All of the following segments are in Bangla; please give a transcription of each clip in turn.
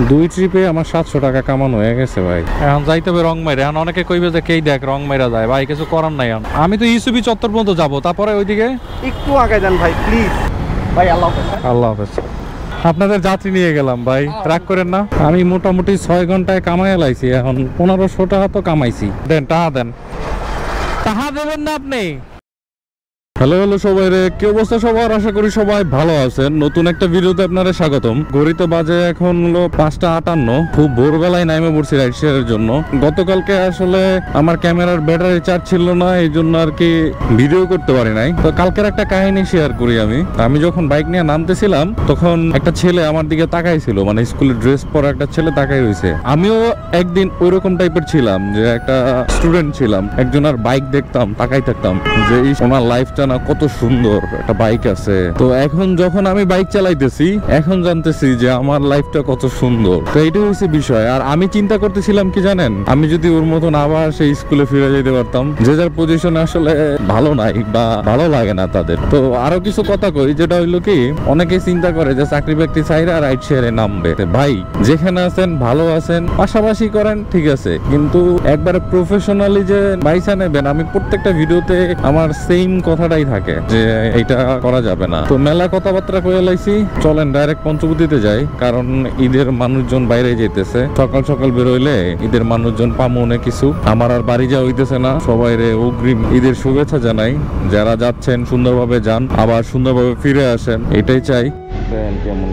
2 ট্রিপে আমার 700 টাকা কামানো হয়ে গেছে ভাই। এখন যাইতে হবে রংমাইরে। এখন অনেকে কইবে যে কেই দেখ রংমাইরা যায়, ভাই কিছু করার নাই। আমি তো ইসুবি চত্বর পর্যন্ত যাবো, তারপরে ওইদিকে একটু আগে যান ভাই প্লিজ। ভাই আল্লাহ হাফেজ। আল্লাহ হাফেজ। আপনাদের যাত্রী নিয়ে গেলাম ভাই, রাগ করেন না। আমি মোটামুটি 6 ঘন্টায় কামাই লাইছি, এখন 1500 টাকা তো কামাইছি। দেন টাকা দেন। টাকা দেবেন না আপনি? হ্যালো সবাই রে, কি অবস্থা সবার? আশা করি সবাই ভালো আছেন। নতুন একটা ভিডিওতে আপনারা স্বাগতম। ঘড়িতে বাজে এখন হলো 5:58। খুব ভোরবেলায় নামে পড়ছি রাইড শেয়ারের জন্য। গতকালকে আসলে আমার ক্যামেরার ব্যাটারি চার্জ ছিল না, এই জন্য আর কি ভিডিও করতে পারি নাই। তো কালকের একটা কাহিনী শেয়ার করি। আমি যখন বাইক নিয়ে নামতেছিলাম তখন একটা ছেলে আমার দিকে তাকাইছিল, মানে স্কুলের ড্রেস পরা একটা ছেলে তাকাই রয়েছে। আমিও একদিন ওইরকম টাইপের ছিলাম, যে একটা স্টুডেন্ট ছিলাম, একজনের বাইক দেখতাম তাকাই থাকতাম যে ওনার লাইফটা কত সুন্দর, একটা বাইক আছে। তো এখন যখন আমি বাইক চালাইতেছি এখন জানতেছি যে আমার লাইফটা কত সুন্দর। তো এইটাই হচ্ছে বিষয়। আর আমি চিন্তা করতেছিলাম কি জানেন, আমি যদি ওর মতন আবার সেই স্কুলে ফিরে যেতে পারতাম। যে যার পজিশনে আসলে ভালো নাই বা ভালো লাগে না তাদের। তো আরো কিছু কথা কই, যেটা হইলো কি, অনেকে চিন্তা করে যে চাকরি বাকরি চাইরা রাইড শেয়ারে নামবে। ভাই যেখানে আছেন ভালো আছেন, পাশাপাশি করেন ঠিক আছে, কিন্তু একবারে প্রফেশনালি যে বাইসা নেবেন, আমি প্রত্যেকটা ভিডিওতে আমার সেম কথাটাই থাকে যে এইটা করা যাবে না। তো মেলা কথাবার্তা কয়ে লাইছি, চলেন ডাইরেক্ট পঞ্চবতীতে যাই। কারণ ঈদের মানুষজন বাইরে যেতেছে, সকাল সকাল বেরোইলে ঈদের মানুষজন পামো অনেক কিছু। আমার আর বাড়ি যাওয়া হইতেছে না। সবাই রে অগ্রিম ঈদের শুভেচ্ছা জানাই। যারা যাচ্ছেন সুন্দরভাবে যান, আবার সুন্দরভাবে ফিরে আসেন, এটাই চাই। কেমন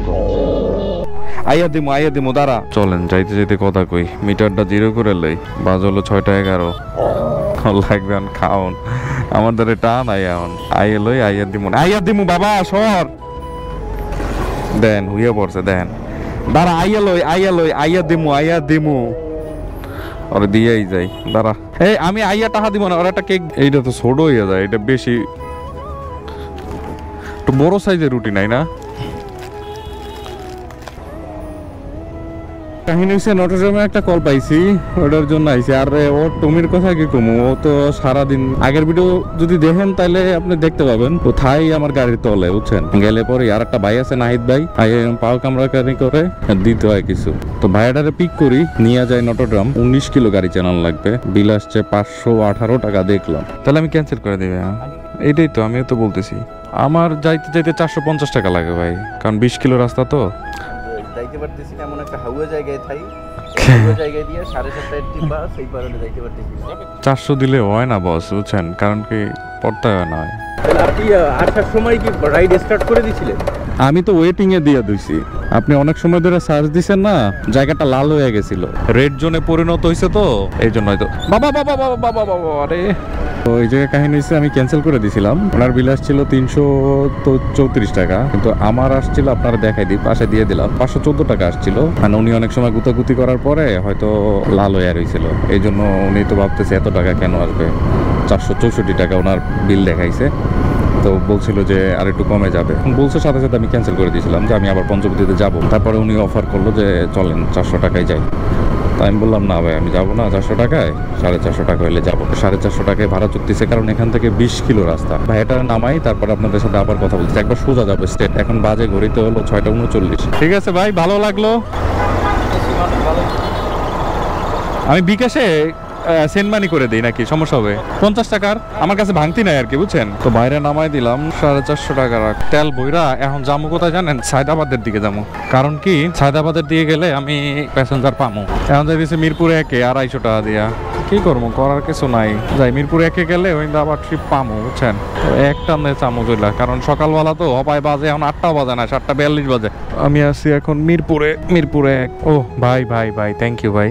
আইয়া দিমু দাঁড়া। চলেন যাইতে যাইতে কথা কই, মিটারটা 0 করে লই। বাজ হলো 6:11। লাগবে খাওন আমার দ্বারা টান আইয়া দিমু বাবা সর দেন হুইয়া পড়ছে দেন। দাঁড়া আইয়া দিমু ওরে দিয়েই যাই। দাঁড়া এই আমি আইয়া টাকা দিব না, ওর একটা কেক। এইটা তো ছোট হইয়া যায়, এটা বেশি একটু বড় সাইজের রুটি নাই না? কাহিনী হচ্ছে নটরডেমে একটা কল পাইছি, ওটার জন্য আইছি। আর ও টমির কথা কি কমু, ও তো সারাদিন আগের ভিডিও যদি দেখেন তাহলে আপনি দেখতে পাবেন কোথায় আমার গাড়ির তলে, বুঝছেন। গেলে পরে আর একটা ভাই আছে নাহিদ ভাই, পাও কামড়াকারি করে দিতে হয় কিছু। তো ভাইয়াটারে পিক করি, নিয়ে যায় নটরডেম। 19 কিলো গাড়ি চালানো লাগবে, বিল আসছে 518 টাকা দেখলাম। তাহলে আমি ক্যান্সেল করে দিবে। এইটাই তো আমিও তো বলতেছি, আমার যাইতে যাইতে 450 টাকা লাগে ভাই, কারণ 20 কিলো রাস্তা তো। যাইতে পারতেছি না, এমন একটা হাউয়া জায়গায় থাই, হাউয়া জায়গায় দিয়ে 7:30 টি বাস এই পারে যাইতে পারতেছি না। 400 দিলে হয় না বস, বুঝছেন, কারণ কি পড়তে হয় না। আপনি আসার সময় কি রাইড স্টার্ট করে দিয়েছিলেন? আমি তো ওয়েটিং এ দিয়ে দিছি। আপনি অনেক সময় ধরে সার্চ দিছেন না, জায়গাটা লাল হয়ে গেছিল, রেড জোনে পরিণত হয়েছে, তো এই জন্য হয়তো। বাবা বাবা বাবা বাবা বাবা আরে তো এই জায়গায় কাহিনী হচ্ছে, আমি ক্যান্সেল করে দিয়েছিলাম। ওনার বিল আসছিল 334 টাকা, কিন্তু আমার আসছিল, আপনারা দেখাই দিই, পাশে দিয়ে দিলাম 514 টাকা আসছিল। মানে উনি অনেক সময় গুতাগুতি করার পরে হয়তো লাল হয়ে রয়েছিল, এই জন্য উনি তো ভাবতেছে এত টাকা কেন আসবে। 464 টাকা ওনার বিল দেখাইছে। তো বলছিল যে আর একটু কমে যাবে, বলছে সাথে সাথে আমি ক্যান্সেল করে দিয়েছিলাম যে আমি আবার পঞ্চবতীতে যাবো। তারপরে উনি অফার করলো যে চলেন 400 টাকায় যাই। তো আমি বললাম না ভাই আমি যাবো না 400 টাকায়, 450 টাকা হলে যাবো। 450 টাকায় ভাড়া চুক্তিছে, কারণ এখান থেকে 20 কিলো রাস্তা। ভাইটা নামাই, তারপর আপনাদের সাথে আবার কথা বলছি, একবার সোজা যাবো স্টেট। এখন বাজে ঘড়িতে হলো 6:39। ঠিক আছে ভাই, ভালো লাগলো। আমি বিকাশে সেন্ড মানি করে দিই নাকি, সমস্যা হবে? 50 টাকার আমার কাছে ভাঙতি নাই আর কি, বুঝছেন। তো বাইরে নামাই দিলাম 450 টাকার তেল বইরা। এখন যাবো কোথায় জানেন? সায়দাবাদের দিকে যাবো। কারণ কি, সায়দাবাদের দিকে গেলে আমি প্যাসেঞ্জার পামো। এখন যাইতেছে মিরপুরে 1 250 টাকা দিয়া। কি করবো, করার কিছু নাই। যাই মিরপুর 1 গেলে ওই আবার ট্রিপ পামো, বুঝছেন। তো একটা চামচ হইলা, কারণ সকালবেলা তো অপায় বাজে, এখন 8টা বাজে না, 7:42 বাজে। আমি আছি এখন মিরপুরে 1। ও ভাই ভাই ভাই থ্যাংক ইউ ভাই,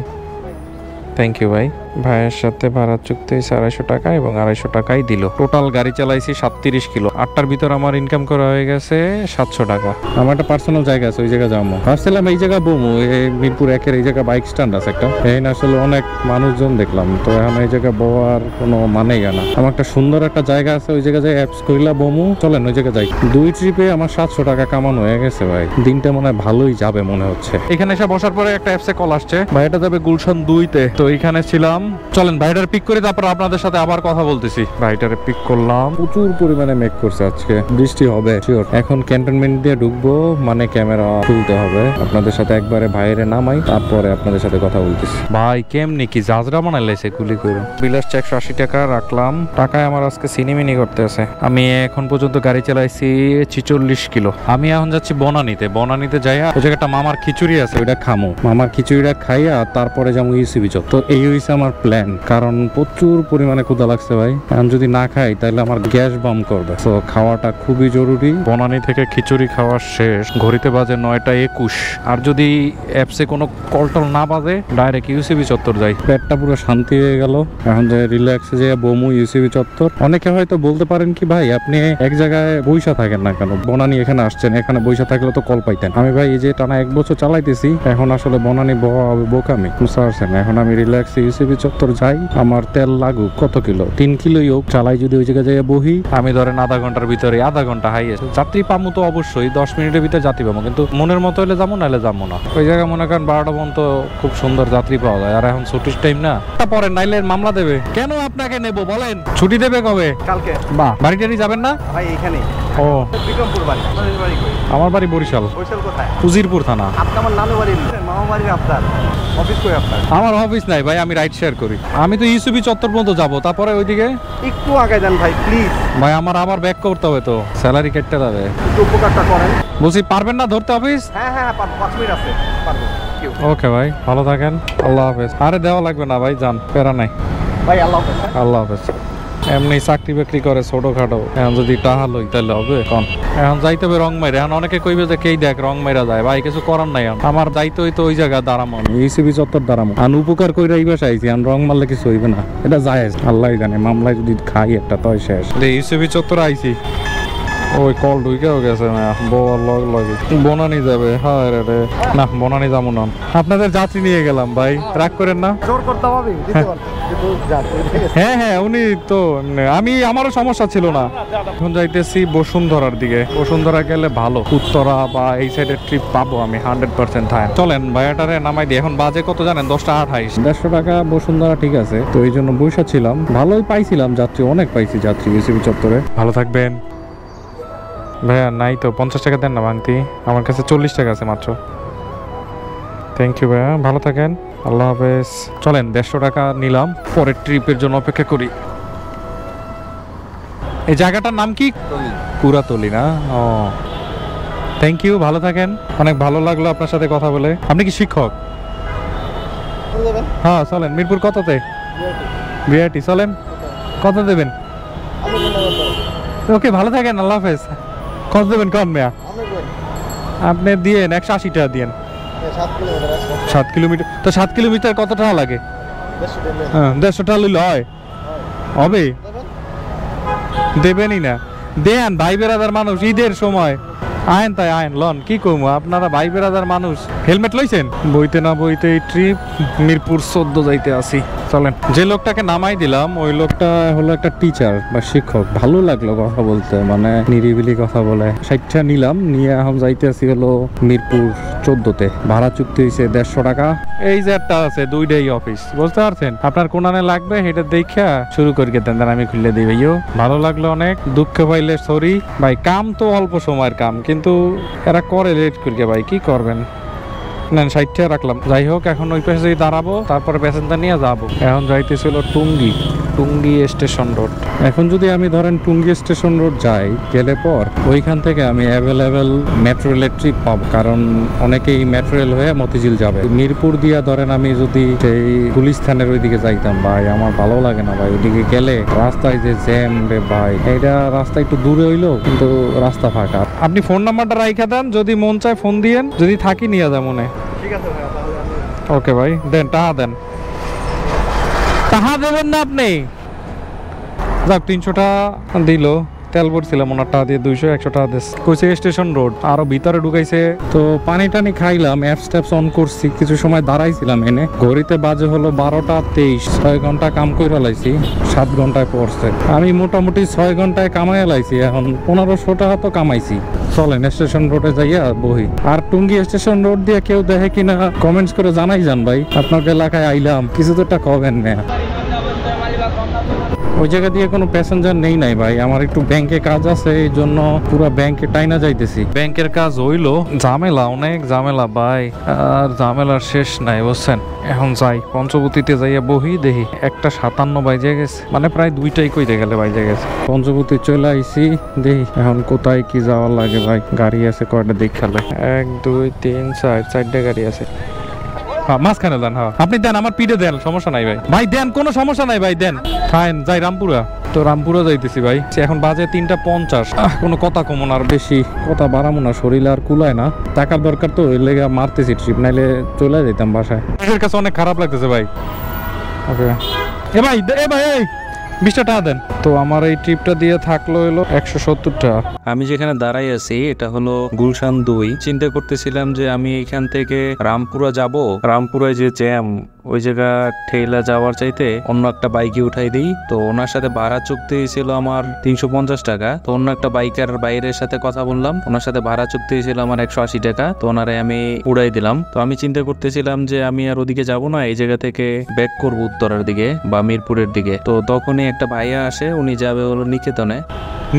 থ্যাংক ইউ ভাই। ভাইয়ের সাথে ভাড়া চুক্তি 250 টাকা এবং 250 টাকাই দিল। টোটাল গাড়ি চালাইছি 37 কিলো। 8টার ভিতর আমার ইনকাম করা হয়ে গেছে 700 টাকা। আমার একটা পার্সোনাল জায়গা আছে, ওই জায়গা যাবো। ভাবছিলাম এই জায়গা বমু, এই মিরপুর 1 এই জায়গা বাইক স্ট্যান্ড আছে একটা, এই না আসলে অনেক মানুষজন দেখলাম। তো এখন এই জায়গা বওয়ার কোনো মানেই না। আমার একটা সুন্দর একটা জায়গা আছে, ওই জায়গা যাই অ্যাপস করিলা বমু। চলেন ওই জায়গা যাই। 2 ট্রিপে আমার 700 টাকা কামানো হয়ে গেছে ভাই। দিনটা মনে হয় ভালোই যাবে মনে হচ্ছে। এখানে এসে বসার পরে একটা অ্যাপসে কল আসছে, ভাই এটা যাবে গুলশান 2-তে। তো এখানে ছিলাম চলেন ভাইটারে পিক করে তারপর আপনাদের সাথে আবার কথা বলতেছি। ভাইটারে পিক করলাম, প্রচুর পরিমাণে মেঘ করছে আজকে, বৃষ্টি হবে শিওর। এখন ক্যান্টনমেন্ট দিয়ে ঢুকবো, মানে ক্যামেরা তুলতে হবে। আপনাদের সাথে একবারে বাইরে নামাই, তারপরে আপনাদের সাথে কথা বলতেছি। ভাই কেমনি কি জাজরা বানাইলাইছে গুলি করে। বিল আসছে 180 টাকা, রাখলাম। টাকায় আমার আজকে সিনেমিনি করতে আছে। আমি এখন পর্যন্ত গাড়ি চালাইছি 46 কিলো। আমি এখন যাচ্ছি বনানীতে যাইয়া ওই জায়গাটা মামার খিচুড়ি আছে, ওইটা খামো। মামার খিচুড়িটা খাইয়া তারপরে যাবো ইউসিবি চত্বর। এই হইছে আমার প্ল্যান, কারণ প্রচুর পরিমাণে ক্ষুধা লাগছে ভাই। এখন যদি না খাই তাহলে আমার গ্যাস বাম করবে, তো খাওয়াটা খুবই জরুরি। বনানী থেকে খিচুড়ি খাওয়া শেষ, ঘড়িতে বাজে 9টা 21। আর যদি অ্যাপসে কোনো কলটল না বাজে ডাইরেক্ট ইউসিবি চত্বর যাই। পেটটা পুরো শান্তি হয়ে গেল। এখন যে রিল্যাক্সে যে বমু ইউসিবি চত্বর। অনেকে হয়তো বলতে পারেন কি ভাই আপনি এক জায়গায় বইসা থাকেন না কেন, বনানী এখানে আসছেন, এখানে বইসা থাকলে তো কল পাইতেন। আমি ভাই এই যে টানা 1 বছর চালাইতেছি, এখন আসলে বনানী বোকামি বুঝতে পারছেন। এখন আমি রিল্যাক্সে ইউসিবি চত্বর যাই, আমার তেল লাগুক কত কিলো, 3 কিলোই হোক, চালাই যদি ওই জায়গায় যাই বহি, আমি ধরেন আধা ঘন্টার ভিতরে, আধা ঘন্টা হাইয়েস্ট যাত্রী পামু তো অবশ্যই, 10 মিনিটের ভিতরে যাত্রী পাবো, কিন্তু মনের মতো হলে যাবো, নাহলে যাবো না। ওই জায়গায় মনে করেন 12টা পর্যন্ত খুব সুন্দর যাত্রী পাওয়া যায়। আর এখন ছুটির টাইম না, তারপরে নাইলে মামলা দেবে। কেন আপনাকে নেব বলেন? ছুটি দেবে কবে? কালকে। বাহ, বাড়ি টাড়ি যাবেন না ভাই? এখানে। ও, বিক্রমপুর বাড়ি। আপনাদের বাড়ি কই? আমার বাড়ি বরিশাল। বরিশাল কোথায়? উজিরপুর থানা। আপনি আমার নানু বাড়ি, মামা বাড়ি আপনার, অফিস কই আপনার? আমার অফিস নাই ভাই, আমি রাইড শেয়ার করি। আমি তো ইউসিবি চত্বর পর্যন্ত যাবো, তারপরে ওইদিকে একটু আগে যান ভাই প্লিজ। ভাই আমার আবার ব্যাক করতে হবে তো, স্যালারি কেটে যাবে। একটু উপকারটা করেন। বলছি পারবেন না ধরতে অফিস? হ্যাঁ হ্যাঁ, 5 মিনিট আছে, পারবো। ওকে ভাই, ভালো থাকেন, আল্লাহ হাফেজ। আরে দেওয়া লাগবে না ভাই, যান, প্যারা নাই ভাই। আল্লাহ হাফেজ। আল্লাহ হাফেজ। এমনি চাকরি বাকরি করে ছোটখাটো, এখন যদি টাহা লই তাহলে হবে কন? এখন যাইতে হবে রং মাইরা। এখন অনেকে কইবে যে কেই দেখ রং মাইরা যায়, ভাই কিছু করার নাই। আমার যাইতে হইতো ওই জায়গা দাঁড়ামো, ইউসিবি চত্বর দাঁড়ামো। আর উপকার কইরা এই বাসা আইছি, আর রং মারলে কিছু হইবে না, এটা যায় আল্লাহ জানে। মামলায় যদি খাই একটা তয় শেষ। ইউসিবি চত্বর আইছি, ওই কল ঢুকেও গেছে বনানি যাবে। হ্যাঁ রে, না বনানি যাবো না। আপনাদের যাত্রী নিয়ে গেলাম ভাই, রাগ করেন না। জোর করতে হবে, দিতে পারতে কিন্তু হ্যাঁ হ্যাঁ, উনি তো, আমি আমারও সমস্যা ছিল না। এখন যাইতেছি বসুন্ধরার দিকে। বসুন্ধরা গেলে ভালো, উত্তরা বা এই সাইডের ট্রিপ পাবো আমি 100% থাকেন। চলেন ভাইয়াটারে নামাই দিই। এখন বাজে কত জানেন? 10টা 28। 150 টাকা বসুন্ধরা ঠিক আছে, তো এই জন্য বসে ছিলাম। ভালোই পাইছিলাম যাত্রী, অনেক পাইছি যাত্রী ইউসিবি চত্বরে। ভালো থাকবেন ভাইয়া। নাই তো 50 টাকা দেন না ভাঙতি, আমার কাছে 40 টাকা আছে মাত্র। থ্যাংক ইউ ভাইয়া, ভালো থাকেন, আল্লাহ হাফেজ। চলেন 150 টাকা নিলাম, পরের ট্রিপের জন্য অপেক্ষা করি। এই জায়গাটার নাম কি? কুড়াতলি না? ও থ্যাংক ইউ, ভালো থাকেন। অনেক ভালো লাগলো আপনার সাথে কথা বলে। আপনি কি শিক্ষক? হ্যাঁ চলেন। মিরপুর কততে? বিআরটি। চলেন, কত দেবেন? ওকে, ভালো থাকেন, আল্লাহ হাফেজ। কত দেবেন কন মেয়া? আপনি দিয়েন 180 টাকা দিয়েন। 7 কিলোমিটার তো, 7 কিলোমিটার কত টাকা লাগে? 150 টাকা লইলে হয়? হবে? দেবেনই না? দেন, ভাই বেড়াদার মানুষ, ঈদের সময় আইন তাই আইন লন, কি কমু, আপনারা ভাই বেড়াদার মানুষ। হেলমেট লইছেন? বইতে না বইতে এই ট্রিপ মিরপুর 14 যাইতে আসি। চলেন। যে লোকটাকে নামাই দিলাম ওই লোকটা হলো একটা টিচার বা শিক্ষক। ভালো লাগলো কথা বলতে, মানে নিরিবিলি কথা বলে। 60টা নিলাম, নিয়ে এখন যাইতে আসি হলো মিরপুর 14তে। ভাড়া চুক্তি হয়েছে 150 টাকা। এই যে একটা আছে 2টাই অফিস, বুঝতে পারছেন? আপনার কোনানে লাগবে সেটা দেখা শুরু করে দেন, আমি খুলে দিই। ভাইও ভালো লাগলো অনেক, দুঃখ পাইলে সরি ভাই। কাম তো অল্প সময়ের কাম, কিন্তু এরা করে লেট করিয়ে ভাই, কি করবেন? নেন 60 টাকা রাখলাম। যাই হোক, এখন ওই পাশে দাঁড়াবো, তারপরে প্যাসেঞ্জার নিয়ে যাবো। এখন যাইতেছিল টুঙ্গি স্টেশন রোড। এখন যদি আমি ধরেন টুঙ্গি স্টেশন রোড যাই, গেলে পর ওইখান থেকে আমি অ্যাভেলেবেল মেট্রো রেলের ট্রিপ পাবো, কারণ অনেকেই মেট্রো রেল হয়ে মতিঝিল যাবে। মিরপুর দিয়া ধরেন আমি যদি সেই গুলিস্তানের ওইদিকে যাইতাম, ভাই আমার ভালো লাগে না ভাই। ওইদিকে গেলে রাস্তায় যে জ্যাম রে ভাই, এইটা রাস্তা একটু দূরে হইলো কিন্তু রাস্তা ফাঁকা। আপনি ফোন নাম্বারটা রাইখা দেন, যদি মন চায় ফোন দিয়েন, যদি থাকি নিয়ে যা মনে। ঠিক আছে ভাই, তাহলে ওকে ভাই, দেন টাকা দেন। টাকা দেবেন না আপনি? যাক 300 টাকা দিল, তেল ভরছিলাম ওনার টাকা দিয়ে 200-100 টাকা দিয়েছে। কইছে স্টেশন রোড, আরো ভিতরে ঢুকাইছে। তো পানি টানি খাইলাম, অ্যাপস ট্যাপস অন করছি, কিছু সময় দাঁড়াইছিলাম এনে। ঘড়িতে বাজে হলো 12:23, 6 ঘন্টা কাম করে লাইছি, 7 ঘন্টায় পড়ছে। আমি মোটামুটি 6 ঘন্টায় কামাই লাইছি, এখন 1500 টাকা তো কামাইছি। চলেন স্টেশন রোডে যাইয়া বহি। আর টুঙ্গি স্টেশন রোড দিয়ে কেউ দেখে কিনা কমেন্টস করে জানাই যান ভাই, আপনার এলাকায় আইলাম, কিছু তো একটা কবেন না। ওই জায়গা দিয়ে কোনো প্যাসেঞ্জার নেই নাই ভাই, আমার একটু ব্যাংকে কাজ আছে, এই জন্য পুরো ব্যাংকে টাইনা যাইতেছি। ব্যাংকের কাজ হইলো, ঝামেলা, অনেক ঝামেলা ভাই, আর ঝামেলার শেষ নাই বুঝছেন। এখন যাই পঞ্চবতীতে যাইয়া বহি, দেখি 1:57 বাজে গেছে, মানে প্রায় 2টাই কইতে গেলে বাজে গেছে। পঞ্চবতী চলে আইছি, দেখি এখন কোথায় কি যাওয়ার লাগে ভাই। গাড়ি আছে কয়টা দেখালে, 1 2 3 4 4টা গাড়ি আছে। হ্যাঁ মাঝখানে দেন, হ্যাঁ আপনি দেন, আমার পিঠে দেন, সমস্যা নাই ভাই। ভাই দেন, কোনো সমস্যা নাই ভাই, দেন। ফাইন, যাই রামপুরা। তো রামপুরা যাইতেছি ভাই, এখন বাজে 3:50। কোনো কথা কমো না, আর বেশি কথা বাড়ামো না, শরীরে আর কুলায় না। টাকার দরকার তো, এর লেগে মারতেছি ট্রিপ, নাইলে চলে যেতাম বাসায়। নিজের কাছে অনেক খারাপ লাগতেছে ভাই। ওকে এ ভাই, এই 20 টাকা দেন। তো আমার এই ট্রিপটা দিয়ে থাকলো হলো 170 টাকা। আমি যেখানে দাঁড়াই আছি এটা হলো গুলশান 2। চিন্তা করতেছিলাম যে আমি এখান থেকে রামপুরা যাব, রামপুরায় যে জ্যাম, ওই জায়গা ঠেলা যাওয়ার চাইতে অন্য একটা বাইকে উঠাই দিই। তো ওনার সাথে ভাড়া চুক্তি ছিল আমার 350 টাকা। তো অন্য একটা বাইকার বাইরের সাথে কথা বললাম, ওনার সাথে ভাড়া চুক্তি ছিল আমার 180 টাকা। তো ওনারে আমি উড়াই দিলাম। তো আমি চিন্তা করতেছিলাম যে আমি আর ওদিকে যাব না, এই জায়গা থেকে ব্যাক করবো উত্তরের দিকে বা মিরপুরের দিকে। তো তখনই একটা ভাইয়া আসে, উনি যাবে হলো নিকেতনে।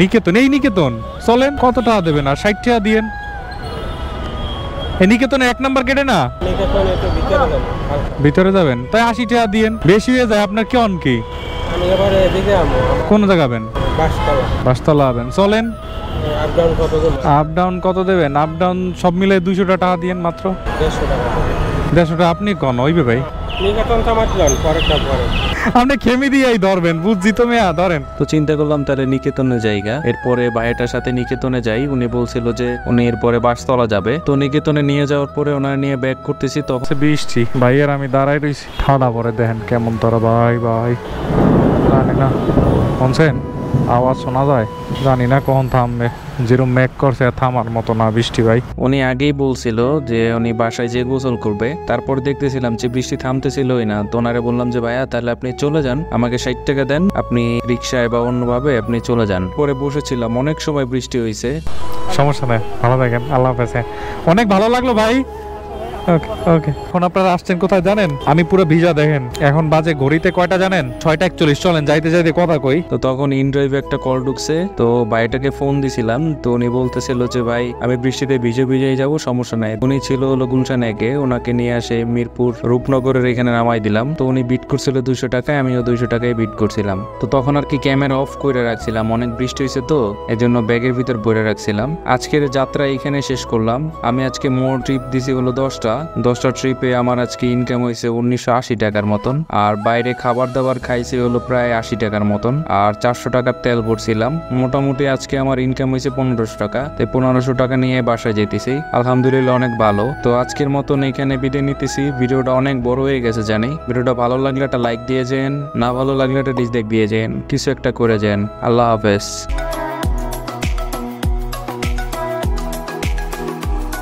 নিকেতন, এই নিকেতন চলেন, কত টাকা দেবেন? আর 60 টাকা দিয়েন। এই নিকেতনে 1 নাম্বার গেটে না, ভিতরে যাবেন, তাই 80 টাকা দিয়েন। বেশি হয়ে যায় আপনার, কেমন কি? কোন জায়গাবেন? বাসতলা হবেন, চলেন। আপ ডাউন কত দেবেন? আপ ডাউন সব মিলে 200 টাকা দিয়েন মাত্র। 150 টাকা আপনি কন হইবে ভাই। আপনি খেমি দিয়েই ধরবেন, বুঝছি তো মেয়া, ধরেন। তো চিন্তা করলাম তাহলে নিকেতনে জায়গা। এরপরে ভাইটার সাথে নিকেতনে যাই। উনি বলছিল যে উনি এরপরে বাসতলা যাবে। তো নিকেতনে নিয়ে যাওয়ার পরে ওনার নিয়ে ব্যাক করতেছি, তখন বৃষ্টি। ভাইয়ের আমি দাঁড়াই রয়েছি, ঠান্ডা পরে দেখেন কেমন তারা। ভাই ভাই জানি না শুনছেন, আওয়াজ শোনা যায়, জানি না কখন থামবে। যেরকম মেঘ করছে, থামার মতো না বৃষ্টি ভাই। উনি আগেই বলছিল যে উনি বাসায় যেয়ে গোসল করবে। তারপর দেখতেছিলাম যে বৃষ্টি থামতেছিলই না। তো ওনারে বললাম যে ভাইয়া তাহলে আপনি চলে যান, আমাকে 60 টাকা দেন, আপনি রিক্সায় বা অন্যভাবে আপনি চলে যান। পরে বসেছিলাম, অনেক সময় বৃষ্টি হয়েছে। সমস্যা নেই, ভালো থাকেন, আল্লাহ হাফেজ। অনেক ভালো লাগলো ভাই। ওকে ওকে। এখন আপনারা আসছেন কোথায় জানেন? আমি পুরো ভিজা, দেখেন এখন বাজে ঘড়িতে কয়টা জানেন? 6:41। চলেন যাইতে যাইতে কথা কই। তো তখন ইনড্রাইভে একটা কল ঢুকছে। তো ভাইটাকে ফোন দিছিলাম। তো উনি বলতেছিল যে ভাই আমি বৃষ্টিতে ভিজে ভিজেই যাবো, সমস্যা নাই। উনি ছিল হলো গুলশান 1-এ, ওনাকে নিয়ে আসে মিরপুর রূপনগরের এখানে নামাই দিলাম। তো উনি বিট করছিল 200 টাকায়, আমিও 200 টাকায় বিট করছিলাম। তো তখন আর কি ক্যামেরা অফ করে রাখছিলাম, অনেক বৃষ্টি হয়েছে তো এজন্য ব্যাগের ভিতর ভরে রাখছিলাম। আজকের যাত্রা এখানে শেষ করলাম। আমি আজকে মোট ট্রিপ দিছি হলো 10টা ট্রিপে আমার আজকে ইনকাম হয়েছে 1980 টাকার মতন। আর বাইরে খাবার দাবার খাইছে হলো প্রায় 80 টাকার মতন। আর 400 টাকার তেল ভরছিলাম। মোটামুটি আজকে আমার ইনকাম হয়েছে 1500 টাকা। তাই 1500 টাকা নিয়ে বাসায় যেতেছি, আলহামদুলিল্লাহ অনেক ভালো। তো আজকের মতন এখানে বিদায় নিতেছি। ভিডিওটা অনেক বড় হয়ে গেছে জানি। ভিডিওটা ভালো লাগলে একটা লাইক দিয়ে যেন, না ভালো লাগলে একটা ডিসলাইক দিয়ে যেন, কিছু একটা করে যেন। আল্লাহ হাফেজ।